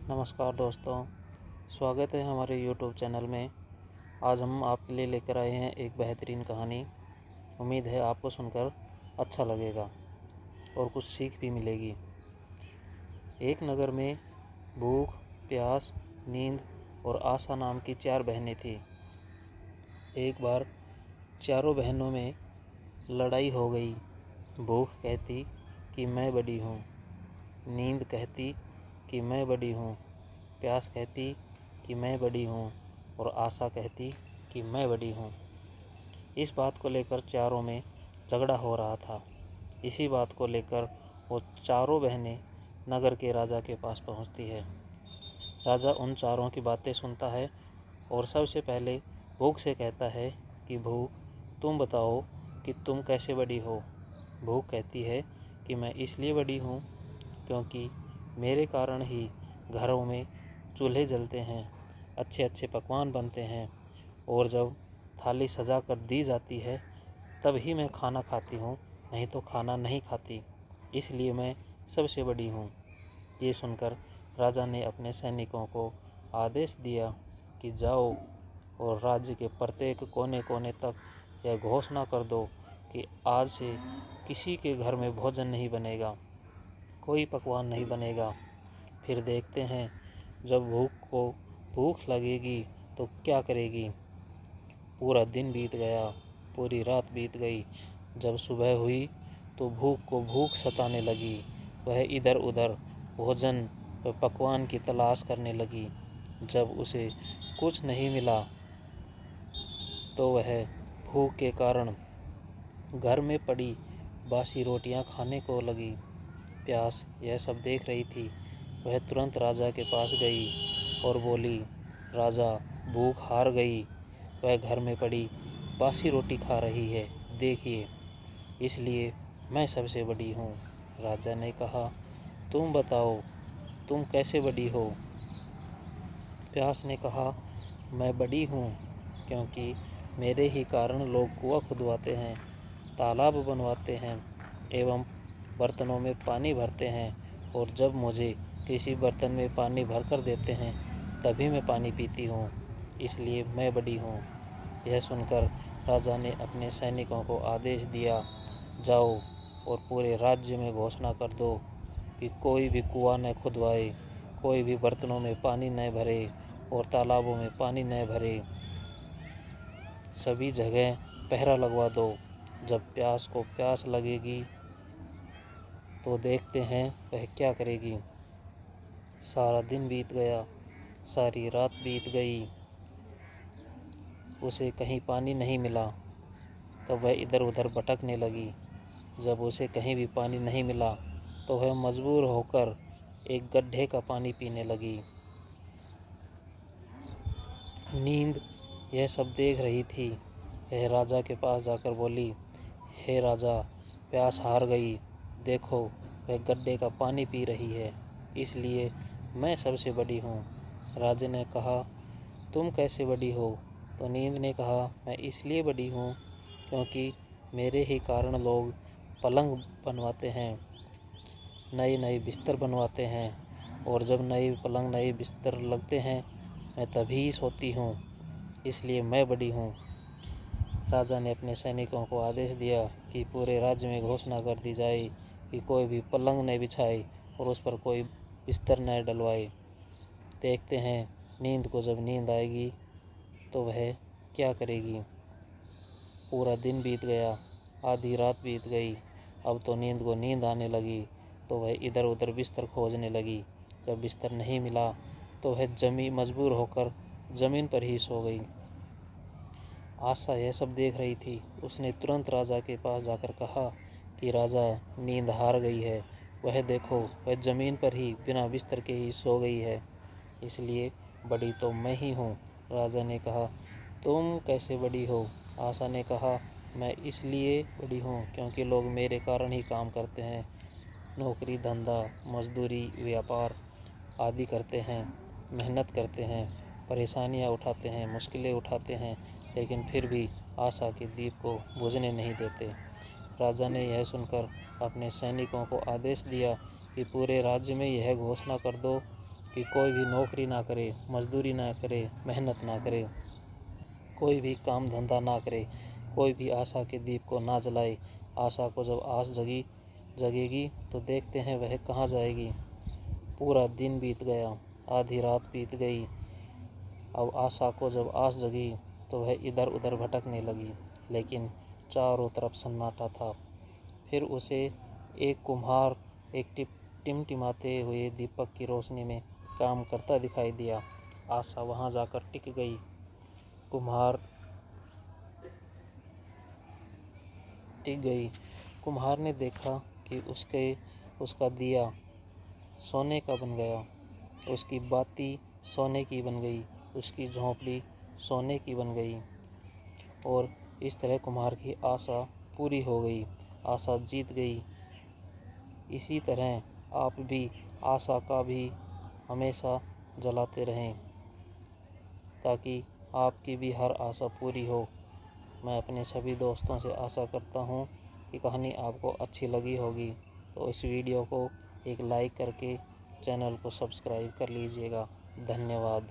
नमस्कार दोस्तों, स्वागत है हमारे YouTube चैनल में। आज हम आपके लिए लेकर आए हैं एक बेहतरीन कहानी। उम्मीद है आपको सुनकर अच्छा लगेगा और कुछ सीख भी मिलेगी। एक नगर में भूख, प्यास, नींद और आशा नाम की 4 बहनें थीं। एक बार चारों बहनों में लड़ाई हो गई। भूख कहती कि मैं बड़ी हूँ, नींद कहती कि मैं बड़ी हूँ, प्यास कहती कि मैं बड़ी हूँ और आशा कहती कि मैं बड़ी हूँ। इस बात को लेकर चारों में झगड़ा हो रहा था। इसी बात को लेकर वो चारों बहनें नगर के राजा के पास पहुँचती है। राजा उन चारों की बातें सुनता है और सबसे पहले भूख से कहता है कि भूख, तुम बताओ कि तुम कैसे बड़ी हो। भूख कहती है कि मैं इसलिए बड़ी हूँ क्योंकि मेरे कारण ही घरों में चूल्हे जलते हैं, अच्छे अच्छे पकवान बनते हैं और जब थाली सजा कर दी जाती है तब ही मैं खाना खाती हूँ, नहीं तो खाना नहीं खाती। इसलिए मैं सबसे बड़ी हूँ। ये सुनकर राजा ने अपने सैनिकों को आदेश दिया कि जाओ और राज्य के प्रत्येक कोने कोने तक यह घोषणा कर दो कि आज से किसी के घर में भोजन नहीं बनेगा, कोई पकवान नहीं बनेगा। फिर देखते हैं जब भूख लगेगी तो क्या करेगी। पूरा दिन बीत गया, पूरी रात बीत गई। जब सुबह हुई तो भूख को भूख सताने लगी। वह इधर उधर भोजन व पकवान की तलाश करने लगी। जब उसे कुछ नहीं मिला तो वह भूख के कारण घर में पड़ी बासी रोटियां खाने को लगी। प्यास यह सब देख रही थी। वह तुरंत राजा के पास गई और बोली, राजा, भूख हार गई, वह घर में पड़ी बासी रोटी खा रही है, देखिए, इसलिए मैं सबसे बड़ी हूँ। राजा ने कहा, तुम बताओ, तुम कैसे बड़ी हो। प्यास ने कहा, मैं बड़ी हूँ क्योंकि मेरे ही कारण लोग कुआं खुदवाते हैं, तालाब बनवाते हैं एवं बर्तनों में पानी भरते हैं, और जब मुझे किसी बर्तन में पानी भरकर देते हैं तभी मैं पानी पीती हूँ, इसलिए मैं बड़ी हूँ। यह सुनकर राजा ने अपने सैनिकों को आदेश दिया, जाओ और पूरे राज्य में घोषणा कर दो कि कोई भी कुआं न खुदवाए, कोई भी बर्तनों में पानी न भरे और तालाबों में पानी न भरे। सभी जगह पहरा लगवा दो। जब प्यास को प्यास लगेगी तो देखते हैं वह क्या करेगी। सारा दिन बीत गया, सारी रात बीत गई, उसे कहीं पानी नहीं मिला। तब वह इधर उधर भटकने लगी। जब उसे कहीं भी पानी नहीं मिला तो वह मजबूर होकर एक गड्ढे का पानी पीने लगी। नींद यह सब देख रही थी। वह राजा के पास जाकर बोली, हे राजा, प्यास हार गई, देखो वह गड्ढे का पानी पी रही है, इसलिए मैं सबसे बड़ी हूँ। राजा ने कहा, तुम कैसे बड़ी हो। तो नींद ने कहा, मैं इसलिए बड़ी हूँ क्योंकि मेरे ही कारण लोग पलंग बनवाते हैं, नए नए बिस्तर बनवाते हैं, और जब नए पलंग नए बिस्तर लगते हैं मैं तभी सोती हूँ, इसलिए मैं बड़ी हूँ। राजा ने अपने सैनिकों को आदेश दिया कि पूरे राज्य में घोषणा कर दी जाए कि कोई भी पलंग न बिछाए और उस पर कोई बिस्तर न डलवाए। देखते हैं नींद को जब नींद आएगी तो वह क्या करेगी। पूरा दिन बीत गया, आधी रात बीत गई। अब तो नींद को नींद आने लगी तो वह इधर उधर बिस्तर खोजने लगी। जब बिस्तर नहीं मिला तो वह मजबूर होकर ज़मीन पर ही सो गई। आशा यह सब देख रही थी। उसने तुरंत राजा के पास जाकर कहा कि राजा, नींद हार गई है, वह देखो, वह ज़मीन पर ही बिना बिस्तर के ही सो गई है, इसलिए बड़ी तो मैं ही हूँ। राजा ने कहा, तुम कैसे बड़ी हो। आशा ने कहा, मैं इसलिए बड़ी हूँ क्योंकि लोग मेरे कारण ही काम करते हैं, नौकरी धंधा मजदूरी व्यापार आदि करते हैं, मेहनत करते हैं, परेशानियाँ उठाते हैं, मुश्किलें उठाते हैं, लेकिन फिर भी आशा के दीप को बुझने नहीं देते। राजा ने यह सुनकर अपने सैनिकों को आदेश दिया कि पूरे राज्य में यह घोषणा कर दो कि कोई भी नौकरी ना करे, मजदूरी ना करे, मेहनत ना करे, कोई भी काम धंधा ना करे, कोई भी आशा के दीप को ना जलाए। आशा को जब आस जगेगी तो देखते हैं वह कहाँ जाएगी। पूरा दिन बीत गया, आधी रात बीत गई। अब आशा को जब आस जगी तो वह इधर उधर भटकने लगी, लेकिन चारों तरफ सन्नाटा था। फिर उसे एक कुम्हार एक टिमटिमाते हुए दीपक की रोशनी में काम करता दिखाई दिया। आशा वहां जाकर टिक गई। कुम्हार टिक गई। कुम्हार ने देखा कि उसका दिया सोने का बन गया, उसकी बाती सोने की बन गई, उसकी झोंपड़ी सोने की बन गई, और इस तरह कुम्हार की आशा पूरी हो गई, आशा जीत गई। इसी तरह आप भी आशा का भी हमेशा जलाते रहें, ताकि आपकी भी हर आशा पूरी हो। मैं अपने सभी दोस्तों से आशा करता हूँ कि कहानी आपको अच्छी लगी होगी, तो इस वीडियो को एक लाइक करके चैनल को सब्सक्राइब कर लीजिएगा। धन्यवाद।